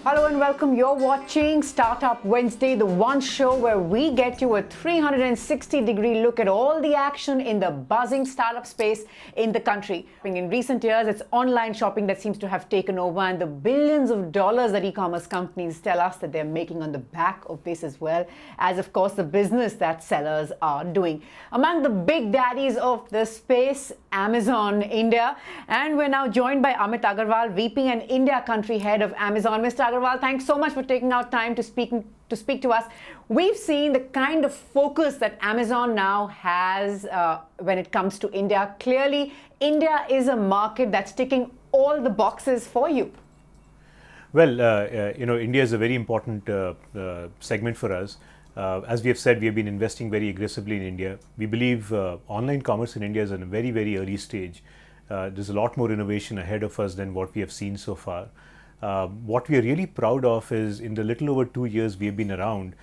Hello and welcome. You're watching Startup Wednesday, the one show where we get you a 360-degree look at all the action in the buzzing startup space in the country. In recent years, it's online shopping that seems to have taken over, and the billions of dollars that e-commerce companies tell us that they're making on the back of this, as well as, of course, the business that sellers are doing. Among the big daddies of the space, Amazon India. And we're now joined by Amit Agarwal, VP and India Country Head of Amazon. Mr. Agarwal, thanks so much for taking out time to speak to us. We've seen the kind of focus that Amazon now has when it comes to India. Clearly, India is a market that's ticking all the boxes for you. Well, India is a very important segment for us. As we have said, we have been investing very aggressively in India. We believe online commerce in India is in a very, very early stage. There's a lot more innovation ahead of us than what we have seen so far. What we are really proud of is in the little over 2 years we have been around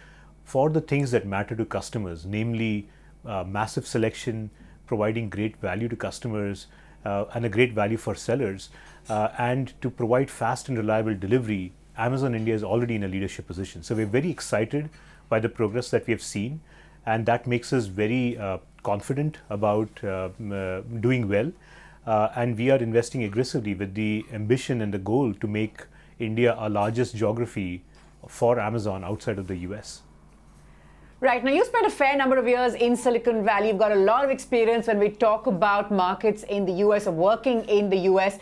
for the things that matter to customers, namely massive selection, providing great value to customers and a great value for sellers, and to provide fast and reliable delivery. Amazon India is already in a leadership position. So we're very excited by the progress that we have seen, and that makes us very confident about doing well. And we are investing aggressively with the ambition and the goal to make India our largest geography for Amazon outside of the US. Right. Now, you spent a fair number of years in Silicon Valley. You've got a lot of experience when we talk about markets in the US or working in the US.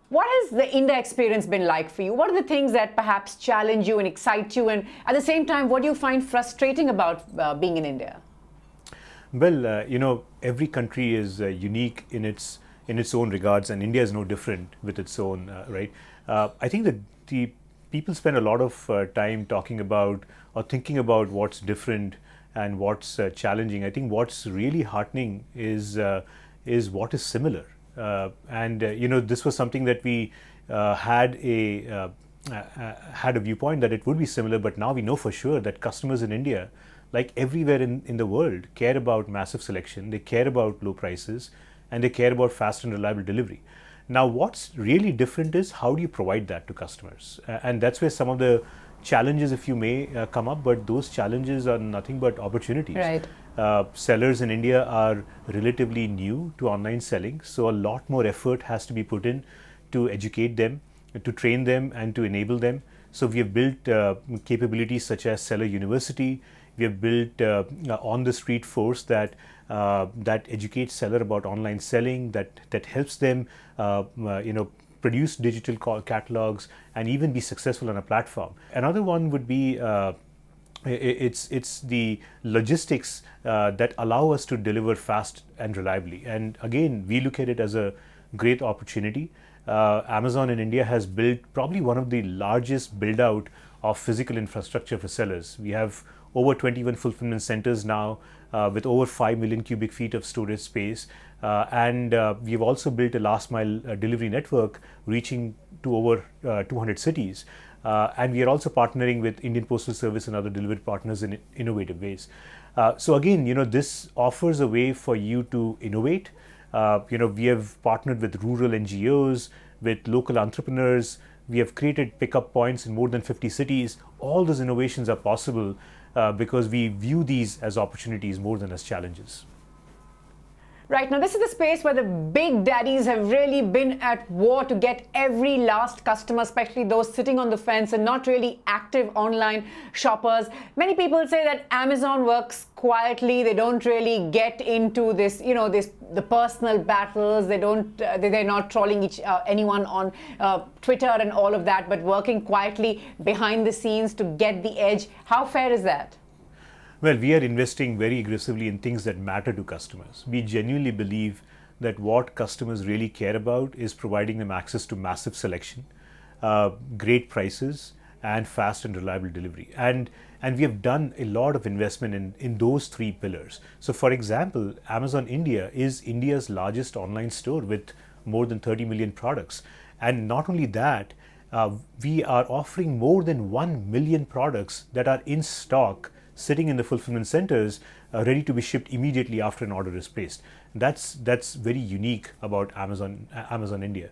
What has the India experience been like for you? What are the things that perhaps challenge you and excite you? And at the same time, what do you find frustrating about being in India? Well, every country is unique in its own regards, and India is no different with its own, right? I think that the people spend a lot of time talking about or thinking about what's different and what's challenging. I think what's really heartening is what is similar. This was something that we had a viewpoint that it would be similar, but now we know for sure that customers in India, like everywhere in the world, care about massive selection, they care about low prices, and they care about fast and reliable delivery. Now, what's really different is how do you provide that to customers? And that's where some of the challenges, if you may, come up, but those challenges are nothing but opportunities. Right. Sellers in India are relatively new to online selling, so a lot more effort has to be put in to educate them, to train them, and to enable them. So we have built capabilities such as Seller University. We have built on-the-street force that educates seller about online selling, that helps them produce digital catalogs and even be successful on a platform. Another one would be it's the logistics that allow us to deliver fast and reliably. And again, we look at it as a great opportunity. Amazon in India has built probably one of the largest build out of physical infrastructure for sellers. We have over 21 fulfillment centers now with over 5 million cubic feet of storage space. And we've also built a last mile delivery network reaching to over 200 cities. And we are also partnering with Indian Postal Service and other delivery partners in innovative ways. So again, this offers a way for you to innovate. We have partnered with rural NGOs, with local entrepreneurs. We have created pickup points in more than 50 cities. All those innovations are possible because we view these as opportunities more than as challenges. Right. Now, this is the space where the big daddies have really been at war to get every last customer, especially those sitting on the fence and not really active online shoppers. Many people say that Amazon works quietly. They don't really get into this, the personal battles. They're not trolling anyone on Twitter and all of that, but working quietly behind the scenes to get the edge. How fair is that? Well, we are investing very aggressively in things that matter to customers. We genuinely believe that what customers really care about is providing them access to massive selection, great prices, and fast and reliable delivery. And we have done a lot of investment in those three pillars. So for example, Amazon India is India's largest online store with more than 30 million products. And not only that, we are offering more than 1 million products that are in stock sitting in the fulfillment centers, ready to be shipped immediately after an order is placed. That's very unique about Amazon India.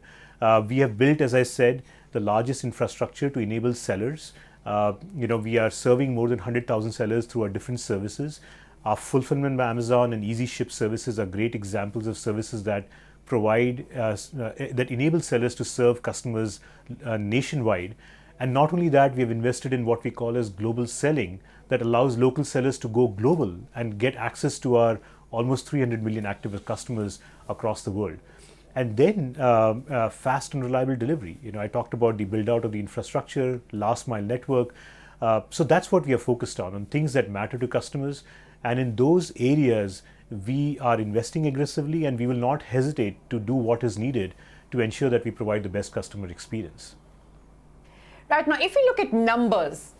We have built, as I said, the largest infrastructure to enable sellers. We are serving more than 100,000 sellers through our different services. Our fulfillment by Amazon and Easy Ship services are great examples of services that provide that enable sellers to serve customers nationwide. And not only that, we have invested in what we call as global selling that allows local sellers to go global and get access to our almost 300 million active customers across the world. And then fast and reliable delivery. I talked about the build out of the infrastructure, last mile network. So that's what we are focused on things that matter to customers. And in those areas, we are investing aggressively, and we will not hesitate to do what is needed to ensure that we provide the best customer experience. Right, now, if we look at numbers,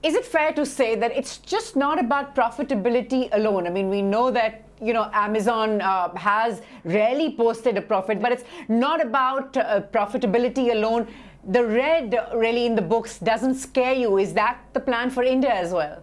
is it fair to say that it's just not about profitability alone? I mean, we know that Amazon has rarely posted a profit, but it's not about profitability alone. The red really in the books doesn't scare you. Is that the plan for India as well?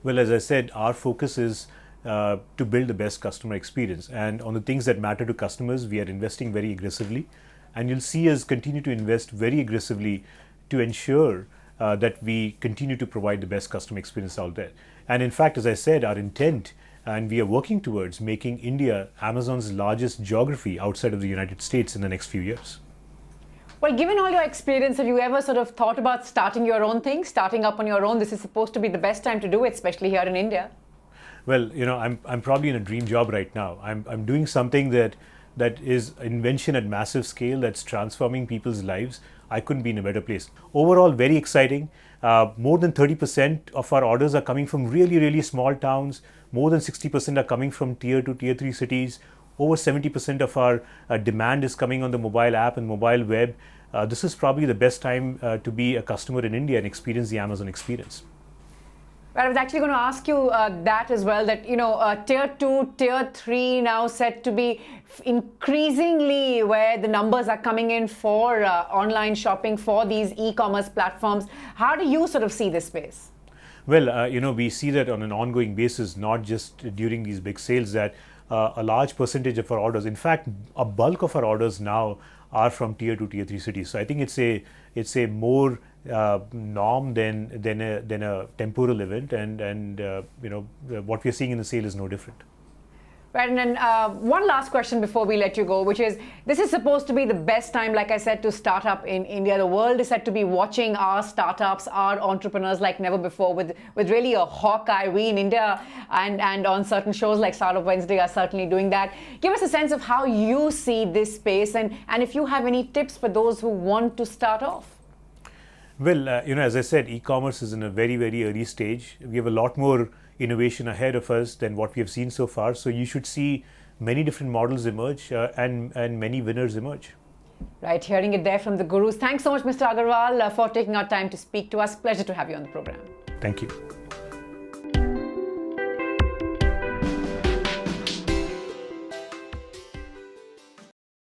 Well, as I said, our focus is to build the best customer experience. And on the things that matter to customers, we are investing very aggressively. And you'll see us continue to invest very aggressively to ensure that we continue to provide the best customer experience out there. And in fact, as I said, our intent, and we are working towards making India Amazon's largest geography outside of the United States in the next few years. Well, given all your experience, have you ever sort of thought about starting your own thing, starting up on your own? This is supposed to be the best time to do it, especially here in India. Well, I'm probably in a dream job right now. I'm doing something that is invention at massive scale that's transforming people's lives. I couldn't be in a better place. Overall, very exciting. More than 30% of our orders are coming from really, really small towns. More than 60% are coming from tier 2, tier 3 cities. Over 70% of our demand is coming on the mobile app and mobile web. This is probably the best time to be a customer in India and experience the Amazon experience. Well, I was actually going to ask you that as well, that, tier 2, tier 3 now set to be increasingly where the numbers are coming in for online shopping for these e-commerce platforms. How do you sort of see this space? Well, we see that on an ongoing basis, not just during these big sales, that a large percentage of our orders, in fact, a bulk of our orders now are from tier 2, tier 3 cities. So I think it's a more norm than a temporal event, and what we are seeing in the sale is no different. Right, and then one last question before we let you go, which is, this is supposed to be the best time, like I said, to start up in India. The world is said to be watching our startups, our entrepreneurs like never before, with really a hawk eye. We in India and on certain shows like Startup Wednesday are certainly doing that. Give us a sense of how you see this space, and if you have any tips for those who want to start off. Well, as I said, e-commerce is in a very, very early stage. We have a lot more innovation ahead of us than what we have seen so far. So you should see many different models emerge and many winners emerge. Right, hearing it there from the gurus. Thanks so much, Mr. Agarwal, for taking our time to speak to us. Pleasure to have you on the program. Thank you.